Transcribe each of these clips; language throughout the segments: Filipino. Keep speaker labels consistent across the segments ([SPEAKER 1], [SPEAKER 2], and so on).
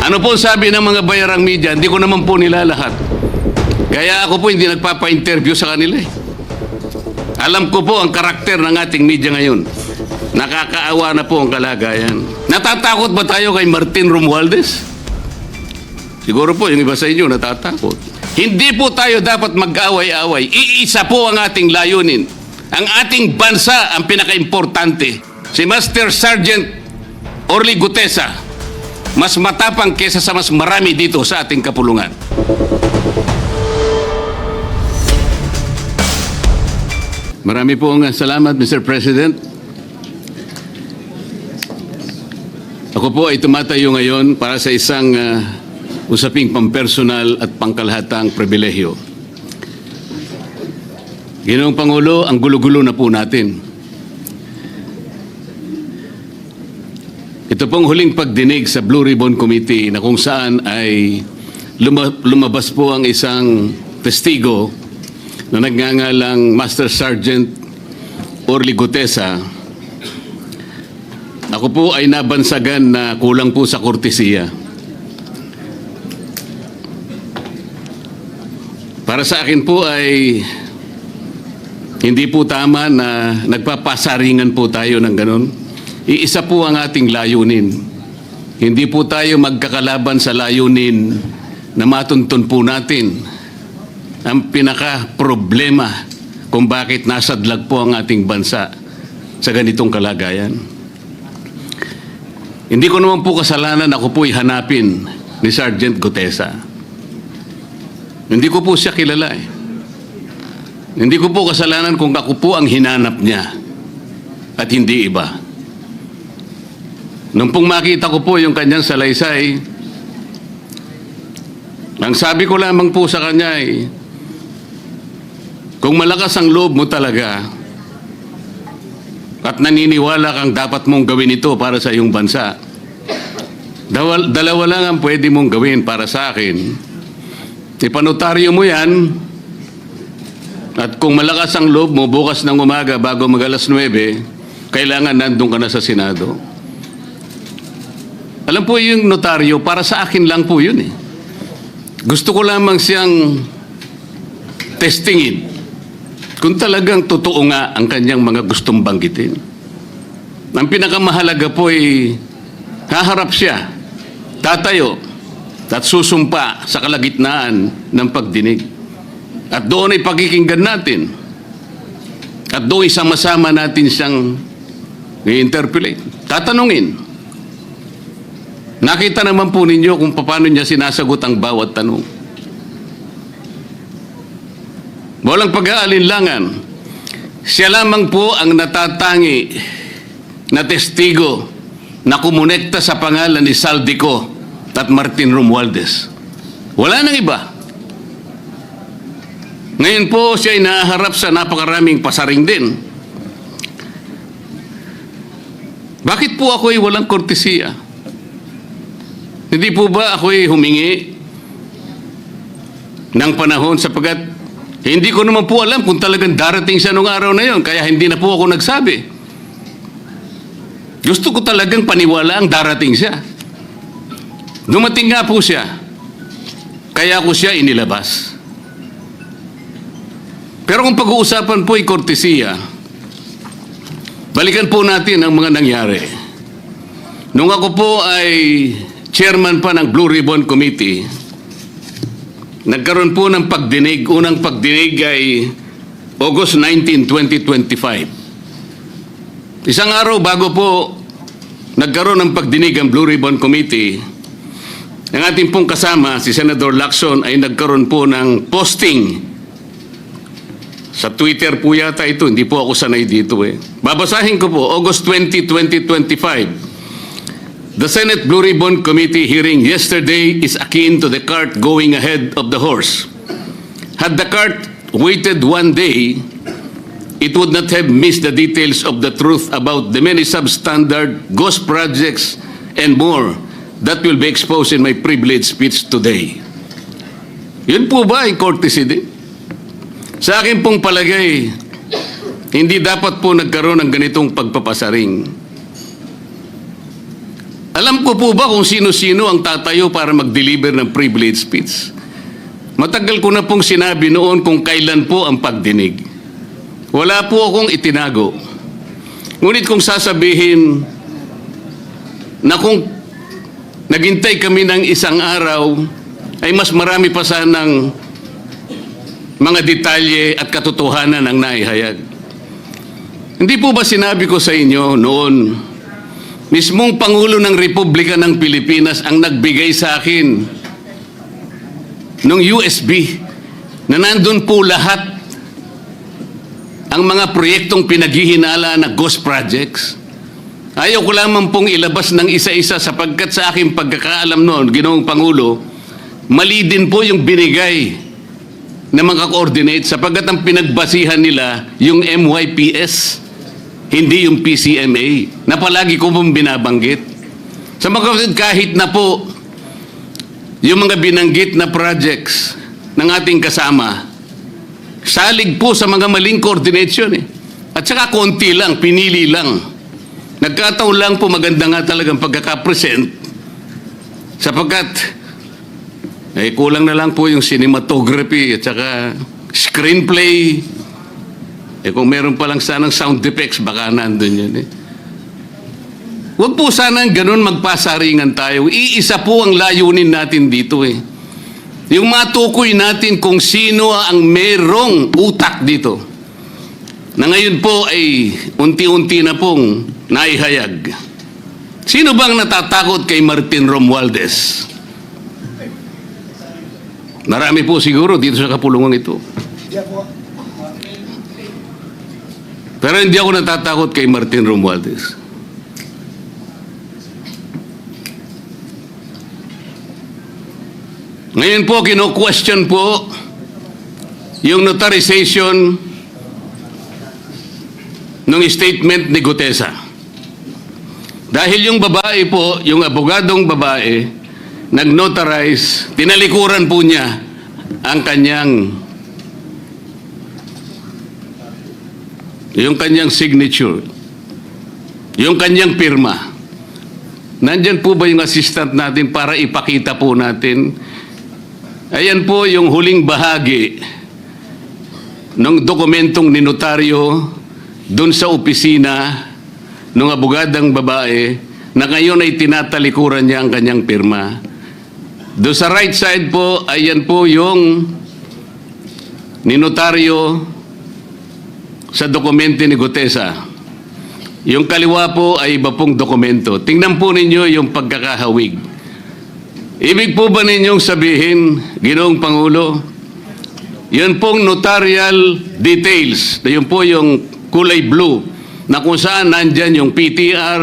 [SPEAKER 1] Ano po sabi ng mga bayarang media? Hindi ko naman po nila lahat. Kaya ako po hindi nagpapa-interview sa kanila. Alam ko po ang karakter ng ating media ngayon. Nakakaawa na po ang kalagayan. Natatakot ba tayo kay Martin Romualdez? Siguro po yung iba sa inyo natatakot. Hindi po tayo dapat mag-away-away. Iisa po ang ating layunin. Ang ating bansa ang pinaka-importante. Si Master Sergeant Orly Gutesa, mas matapang kesa sa mas marami dito sa ating kapulungan. Marami po ang salamat, Mr. President. Ako po ay tumatayo ngayon para sa isang usaping pampersonal at pangkalahatang pribilehyo. Ginoong Pangulo, ang gulo-gulo na po natin. Ito pong huling pagdinig sa Blue Ribbon Committee na kung saan ay lumabas po ang isang testigo na nagngangalang Master Sergeant Orly Gutesa. Ako po ay nabansagan na kulang po sa kortesiya. Para sa akin po ay hindi po tama na nagpapasaringan po tayo ng ganon. Iisa po ang ating layunin. Hindi po tayo magkakalaban sa layunin na matuntun po natin ang pinaka-problema kung bakit nasadlag po ang ating bansa sa ganitong kalagayan. Hindi ko naman po kasalanan ako po'y hanapin ni Sergeant Gutesa. Hindi ko po siya kilala eh. Hindi ko po kasalanan kung ako po ang hinanap niya at hindi iba. Nung pong makita ko po yung kanyang salaysay, ang sabi ko lamang po sa kanya ay, kung malakas ang loob mo talaga at naniniwala kang dapat mong gawin ito para sa iyong bansa, dalawa lang ang pwede mong gawin para sa akin. Ipanotaryo mo yan at kung malakas ang loob mo bukas ng umaga bago mag-alas 9, kailangan nandun ka na sa Senado. Alam po yung notaryo, para sa akin lang po yun eh. Gusto ko lamang siyang testingin kung talagang totoo nga ang kanyang mga gustong banggitin. Ang pinakamahalaga po ay haharap siya, tatayo, at susumpa sa kalagitnaan ng pagdinig. At doon ay pakikinggan natin. At doon ay sama-sama natin siyang i-interpolate. Tatanungin. Nakita naman po ninyo kung paano niya sinasagot ang bawat tanong. Walang pag-aalinlangan. Siya lamang po ang natatangi na testigo na kumonekta sa pangalan ni Saldico at Martin Romualdez. Wala nang iba. Ngayon po siya ay naharap sa napakaraming pasaring din. Bakit po ako ay walang kortesiya? Hindi po ba ako'y humingi ng panahon sapagkat hindi ko naman po alam kung talagang darating siya nung araw na yon, kaya hindi na po ako nagsabi. Gusto ko talagang paniwala ang darating siya. Dumating nga po siya, kaya ko siya inilabas. Pero kung pag-uusapan po ay kortesiya, balikan po natin ang mga nangyari. Nung ako po ay chairman pa ng Blue Ribbon Committee, nagkaroon po ng pagdinig. Unang pagdinig ay August 19, 2025. Isang araw bago po nagkaroon ng pagdinig ang Blue Ribbon Committee, ang ating pong kasama, si Senator Lacson, ay nagkaroon po ng posting. Sa Twitter po yata ito, hindi po ako sanay dito eh. Babasahin ko po, August 20, 2025. The Senate Blue Ribbon Committee hearing yesterday is akin to the cart going ahead of the horse. Had the cart waited one day, it would not have missed the details of the truth about the many substandard ghost projects and more that will be exposed in my privileged speech today. Yun po ba ay courtesy din? Sa akin pong palagay, hindi dapat po nagkaroon ng ganitong pagpapasaring. Alam ko po ba kung sino-sino ang tatayo para mag-deliver ng privilege speech? Matagal ko na pong sinabi noon kung kailan po ang pagdinig. Wala po akong itinago. Ngunit kung sasabihin na kung naghintay kami ng isang araw, ay mas marami pa sanang mga detalye at katotohanan ang naihayag. Hindi po ba sinabi ko sa inyo noon, mismong Pangulo ng Republika ng Pilipinas ang nagbigay sa akin ng USB na nandun po lahat ang mga proyektong pinaghihinala na ghost projects. Ayaw ko lamang pong ilabas ng isa-isa sapagkat sa aking pagkakaalam noon, Ginoong Pangulo, mali din po yung binigay na mga coordinate sapagkat ang pinagbasihan nila yung MYPS, hindi yung PCMA, na palagi ko pong binabanggit. Sa mga kapatid, kahit na po yung mga binanggit na projects ng ating kasama, salig po sa mga maling coordination eh. At saka konti lang, pinili lang. Nagkataon lang po maganda nga talagang pagkakapresent sapagkat kulang na lang po yung cinematography at saka screenplay. Kung meron palang sanang sound effects, baka nandun yun eh. Huwag po sanang ganun magpasaringan tayo. Iisa po ang layunin natin dito eh. Yung matukoy natin kung sino ang merong utak dito. Na ngayon po ay unti-unti na pong naihayag. Sino bang natatakot kay Martin Romualdez? Marami po siguro dito sa kapulungan ito. Pero hindi ako natatakot kay Martin Romualdez. Ngayon po, kino-question po yung notarization ng statement ni Gutesa. Dahil yung babae po, yung abogadong babae, nag-notarize, tinalikuran po niya ang yung kanyang signature, yung kanyang pirma. Nandyan po ba yung assistant natin para ipakita po natin? Ayan po yung huling bahagi ng dokumentong ninotaryo doon sa opisina ng abogadang babae na ngayon ay tinatalikuran niya ang kanyang pirma. Doon sa right side po, ayan po yung ninotaryo sa dokumento ni Gutesa. Yung kaliwa po ay iba pong dokumento. Tingnan po ninyo yung pagkakahawig. Ibig po ba ninyong sabihin, Ginoong Pangulo, yun pong notarial details, na yun po yung kulay blue, na kung saan nandyan yung PTR,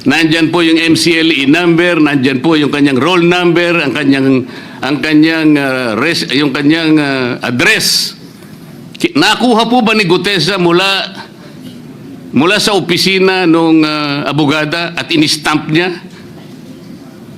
[SPEAKER 1] nandyan po yung MCLE number, nandyan po yung kanyang roll number, ang kanyang address. Nakuha po ba ni Gutesa mula sa opisina ng abogada at in-stamp niya?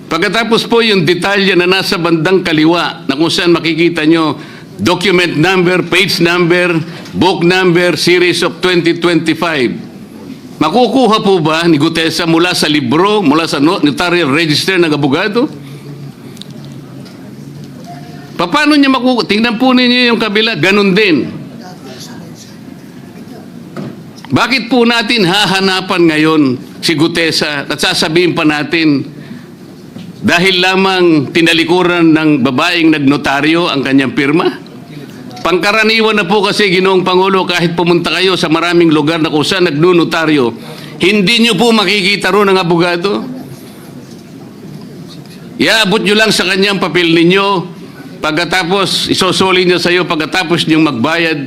[SPEAKER 1] Pagkatapos po yung detalye na nasa bandang kaliwa na kung saan makikita nyo document number, page number, book number, series of 2025. Makukuha po ba ni Gutesa mula sa libro, mula sa notarial register ng abogado? Paano niya makukuha? Tingnan po ninyo yung kabila, ganun din. Bakit po natin hahanapan ngayon si Gutesa at sasabihin pa natin dahil lamang tinalikuran ng babaeng nagnotaryo ang kanyang pirma? Pangkaraniwan na po kasi, Ginoong Pangulo, kahit pumunta kayo sa maraming lugar na kung saan nagnotaryo, hindi nyo po makikita ron ang abogado. Iaabot nyo lang sa kanyang papel ninyo, pagkatapos isosoli niya sa iyo, pagkatapos niyong magbayad.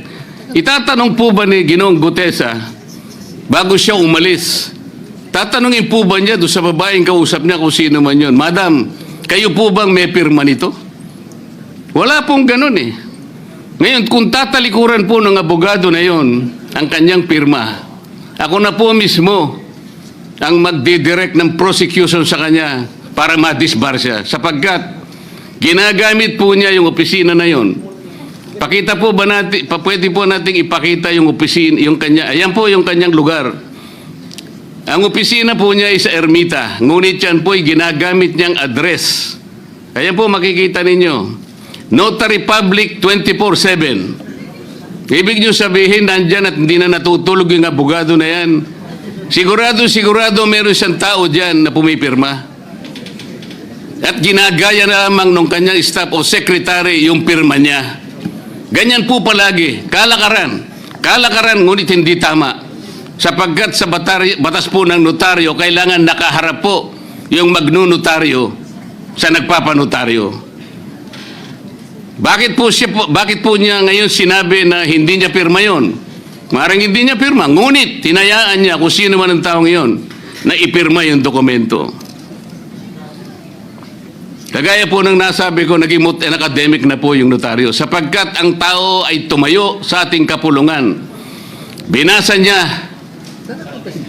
[SPEAKER 1] Itatanong po ba ni Ginoong Gutesa, bago siya umalis, tatanungin po ba niya doon sa babaeng kausap niya kung sino man yun, Madam, kayo po bang may pirma nito? Wala pong ganun eh. Ngayon, kung tatalikuran po ng abogado na yon ang kanyang pirma, ako na po mismo ang magdidirect ng prosecution sa kanya para ma-disbar siya sapagkat ginagamit po niya yung opisina na yon. Pakita po ba natin, pwede po nating ipakita yung opisina, yung kanya, ayan po yung kanyang lugar. Ang opisina po niya ay sa Ermita, ngunit yan po ay ginagamit niyang address. Kaya po makikita ninyo, Notary Public 24/7. Ibig niyo sabihin, nandyan at hindi na natutulog yung abogado na yan. Sigurado meron siyang tao dyan na pumipirma. At ginagaya na lamang nung kanyang staff o secretary yung pirma niya. Ganyan po palagi, kalakaran. Kalakaran, ngunit hindi tama. Sapagkat sa batas po ng notaryo, kailangan nakaharap po yung magnunotaryo sa nagpapanotaryo. Bakit po niya ngayon sinabi na hindi niya pirma yon? Maring hindi niya pirma, ngunit tinayaan niya kung sino man ang taong iyon na ipirma yung dokumento. Kagaya po ng nasabi ko, naging academic na po yung notaryo sapagkat ang tao ay tumayo sa ating kapulungan. Binasa niya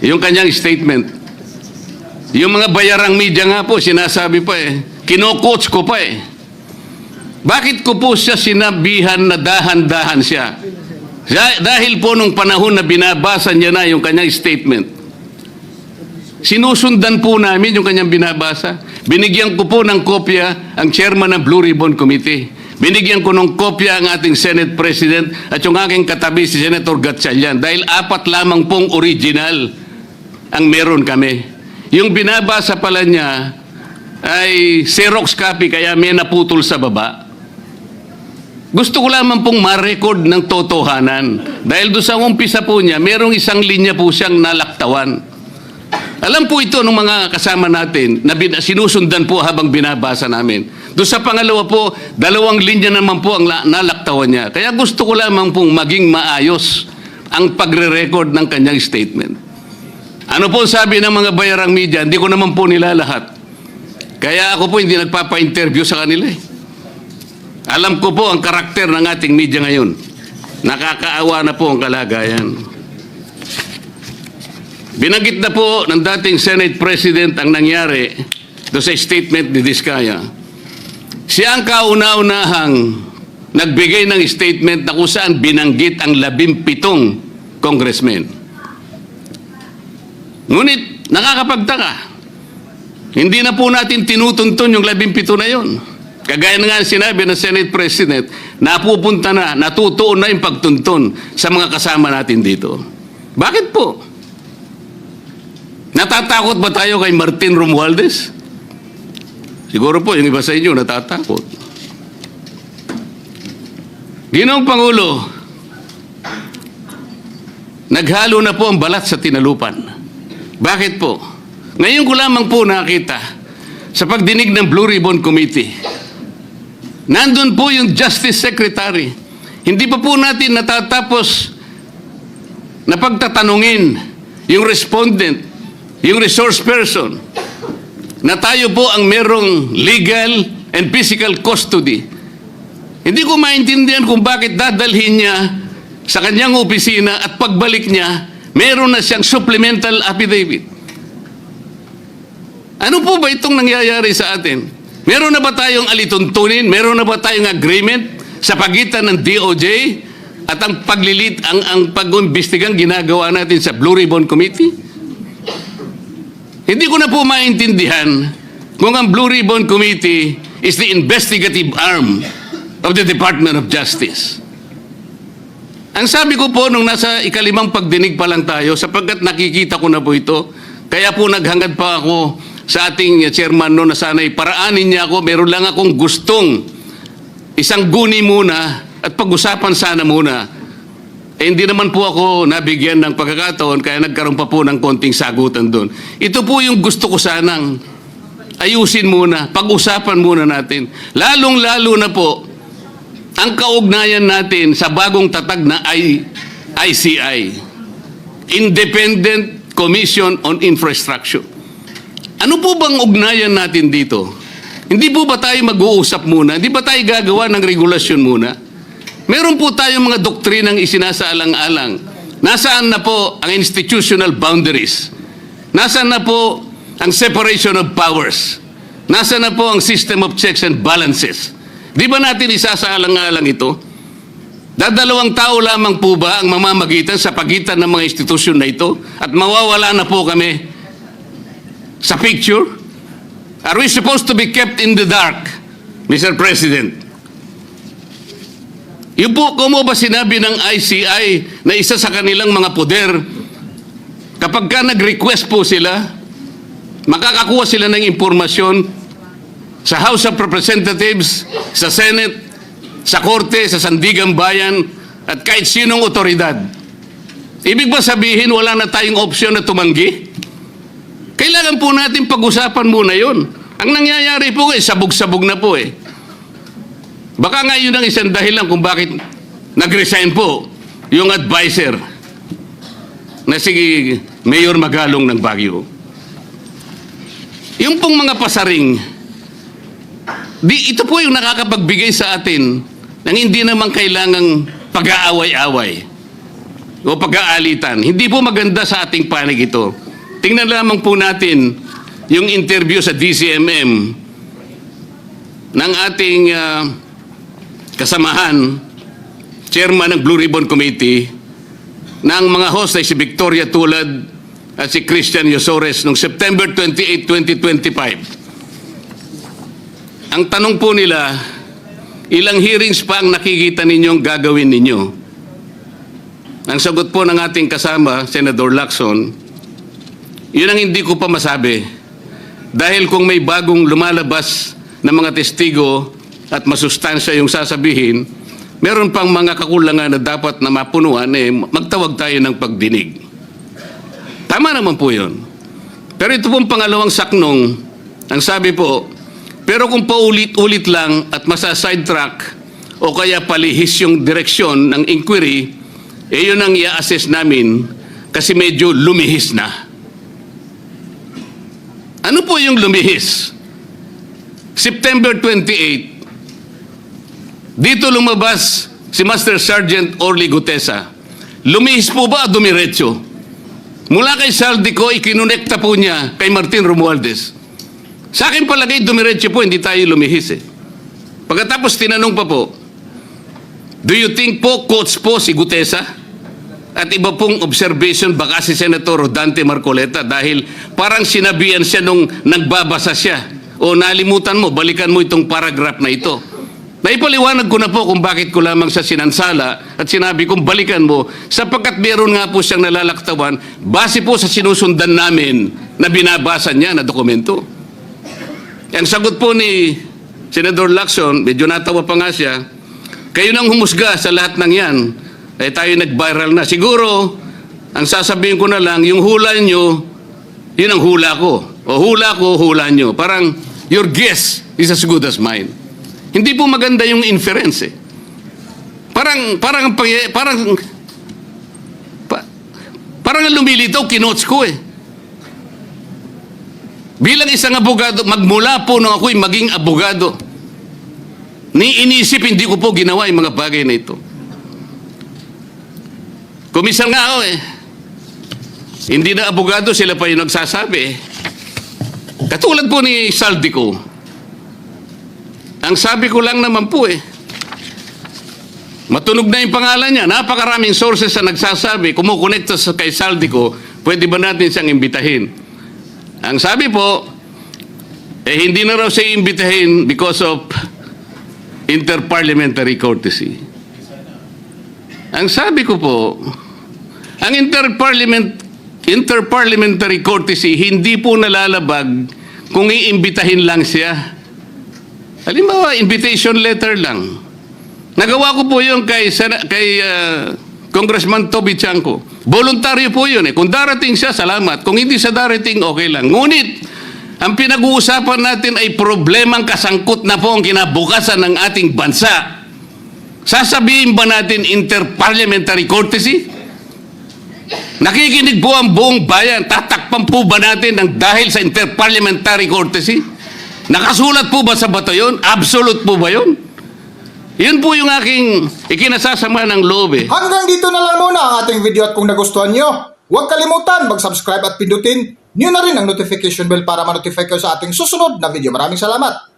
[SPEAKER 1] yung kanyang statement. Yung mga bayarang media nga po, sinasabi pa kino-coach ko pa Bakit ko po siya sinabihan na dahan-dahan siya? Dahil po nung panahon na binabasa niya na yung kanyang statement, sinusundan po namin yung kanyang binabasa. Binigyan ko po ng kopya ang chairman ng Blue Ribbon Committee. Binigyan ko ng kopya ang ating Senate President at yung aking katabi si Senator Gatchalian dahil 4 lamang pong original ang meron kami. Yung binabasa pala niya ay Xerox copy kaya may naputol sa baba. Gusto ko lamang pong ma-record ng totohanan dahil doon sa umpisa po niya, merong isang linya po siyang nalaktawan. Alam po ito ng mga kasama natin na sinusundan po habang binabasa namin. Doon sa pangalawa po, 2 linya naman po ang nalaktawan niya. Kaya gusto ko lamang pong maging maayos ang pagre-record ng kanyang statement. Ano po sabi ng mga bayarang media? Hindi ko naman po nila lahat. Kaya ako po hindi nagpapa-interview sa kanila Alam ko po ang karakter ng ating media ngayon. Nakakaawa na po ang kalagayan. Binanggit na po ng dating Senate President ang nangyari doon sa statement ni Diskaya. Siya ang kauna-unahang nagbigay ng statement na kung saan binanggit ang 17 congressmen. Ngunit nakakapagtaka. Hindi na po natin tinutuntun yung 17 na yon. Kagaya na nga sinabi ng Senate President, napupunta na, natutuon na yung pagtuntun sa mga kasama natin dito. Bakit po? Natatakot ba tayo kay Martin Romualdez? Siguro po, yung iba sa inyo natatakot. Ginoong Pangulo, naghalo na po ang balat sa tinalupan. Bakit po? Ngayon ko lamang po nakita sa pagdinig ng Blue Ribbon Committee. Nandun po yung Justice Secretary. Hindi pa po natin natatapos na pagtatanungin yung respondent, yung resource person, na tayo po ang merong legal and physical custody. Hindi ko maintindihan kung bakit dadalhin niya sa kanyang opisina at pagbalik niya, meron na siyang supplemental affidavit. Ano po ba itong nangyayari sa atin? Meron na ba tayong alituntunin? Meron na ba tayong agreement sa pagitan ng DOJ at ang pag-imbestigang ginagawa natin sa Blue Ribbon Committee? Hindi ko na po maintindihan kung ang Blue Ribbon Committee is the investigative arm of the Department of Justice. Ang sabi ko po nung nasa ika-5 pagdinig pa lang tayo, sapagkat nakikita ko na po ito, kaya po naghangad pa ako sa ating chairman no na sana'y paraanin niya ako, meron lang akong gustong isang guni muna at pag-usapan sana muna. Hindi naman po ako nabigyan ng pagkakataon kaya nagkaroon pa po ng konting sagutan doon. Ito po yung gusto ko sanang ayusin muna, pag-usapan muna natin. Lalong-lalo na po ang kaugnayan natin sa bagong tatag na ICI, Independent Commission on Infrastructure. Ano po bang ugnayan natin dito? Hindi po ba tayo mag-uusap muna? Hindi ba tayo gagawa ng regulasyon muna? Meron po tayong mga doktrinang isinasaalang-alang. Nasaan na po ang institutional boundaries? Nasaan na po ang separation of powers? Nasaan na po ang system of checks and balances? Di ba natin isasaalang-alang ito? Dadalawang tao lamang po ba ang mamamagitan sa pagitan ng mga institusyon na ito at mawawala na po kami sa picture? Are we supposed to be kept in the dark, Mr. President? Yung po, kung mo ba sinabi ng ICI na isa sa kanilang mga poder, kapag ka nag-request po sila, makakakuha sila ng impormasyon sa House of Representatives, sa Senate, sa Korte, sa Sandigang Bayan, at kahit sinong otoridad. Ibig ba sabihin wala na tayong opsyon na tumanggi? Kailangan po natin pag-usapan muna yun. Ang nangyayari po sabog-sabog na po eh. Baka nga yun ang isang dahilan kung bakit nag-resign po yung advisor na si Mayor Magalong ng Baguio. Yung pong mga pasaring, ito po yung nakakapagbigay sa atin ng hindi naman kailangang pag-aaway-away o pag-aalitan. Hindi po maganda sa ating panig ito. Tingnan lamang po natin yung interview sa DCMM ng ating kasamahan, chairman ng Blue Ribbon Committee, na ang mga host ay si Victoria Tulad at si Christian Yosores noong September 28, 2025. Ang tanong po nila, ilang hearings pa ang nakikita ninyong gagawin ninyo? Ang sagot po ng ating kasama, Senator Lacson, yun ang hindi ko pa masabi. Dahil kung may bagong lumalabas na mga testigo at masustansya yung sasabihin, meron pang mga kakulangan na dapat na mapunuan, magtawag tayo ng pagdinig. Tama naman po yun. Pero ito pong pangalawang saknong, ang sabi po, pero kung paulit-ulit lang at masa-sidetrack o kaya palihis yung direksyon ng inquiry, yun ang i-assess namin kasi medyo lumihis na. Ano po yung lumihis? September 28, dito lumabas si Master Sergeant Orly Gutesa. Lumihis po ba o dumiretso? Mula kay Saldico, ikinonekta po niya kay Martin Romualdez. Sa akin palagay, dumiretso po, hindi tayo lumihis eh. Pagkatapos tinanong pa po, do you think po, coach po si Gutesa? At iba pong observation baka si Senator Rodante Marcoleta dahil parang sinabihan siya nung nagbabasa siya. O nalimutan mo, balikan mo itong paragraph na ito. Naipaliwanag ko na po kung bakit ko lamang siya sinansala at sinabi kong balikan mo sapagkat meron nga po siyang nalalaktawan base po sa sinusundan namin na binabasa niya na dokumento. Ang sagot po ni Senator Lacson, medyo natawa pa nga siya, kayo nang humusga sa lahat ng yan, ay tayo nag-viral na. Siguro, ang sasabihin ko na lang, yung hula nyo, yun ang hula ko. O hula ko, hula nyo. Parang, your guess is as good as mine. Hindi po maganda yung inference eh. Parang lumilitaw, kinots ko eh. Bilang isang abogado, magmula po nung ako'y maging abogado, inisip, hindi ko po ginawa yung mga bagay na ito. Kumisal nga ako eh. Hindi na abogado, sila pa yung nagsasabi eh. Katulad po ni Saldico. Ang sabi ko lang naman po eh, matunog na yung pangalan niya. Napakaraming sources na nagsasabi, kumukonekta kay Saldico, pwede ba natin siyang imbitahin? Ang sabi po, hindi na raw siya imbitahin because of interparliamentary courtesy. Ang sabi ko po, ang interparliamentary courtesy hindi po nalalabag kung iimbitahin lang siya. Halimbawa, invitation letter lang. Nagawa ko po yun kay Congressman Toby Chanco. Voluntaryo po yun eh. Kung darating siya, salamat. Kung hindi siya darating, okay lang. Ngunit, ang pinag-uusapan natin ay problemang kasangkot na po ang kinabukasan ng ating bansa. Sasabihin ba natin interparliamentary courtesy? Nakikinig po ang buong bayan. Tatakpan po ba natin ng dahil sa interparliamentary courtesy? Nakasulat po ba sa bato yun? Absolute po ba yun? Yun po yung aking ikinasasama ng loob eh.
[SPEAKER 2] Hanggang dito na lang muna ang ating video at kung nagustuhan nyo, huwag kalimutan mag-subscribe at pindutin nyo na rin ang notification bell para ma-notify kayo sa ating susunod na video. Maraming salamat!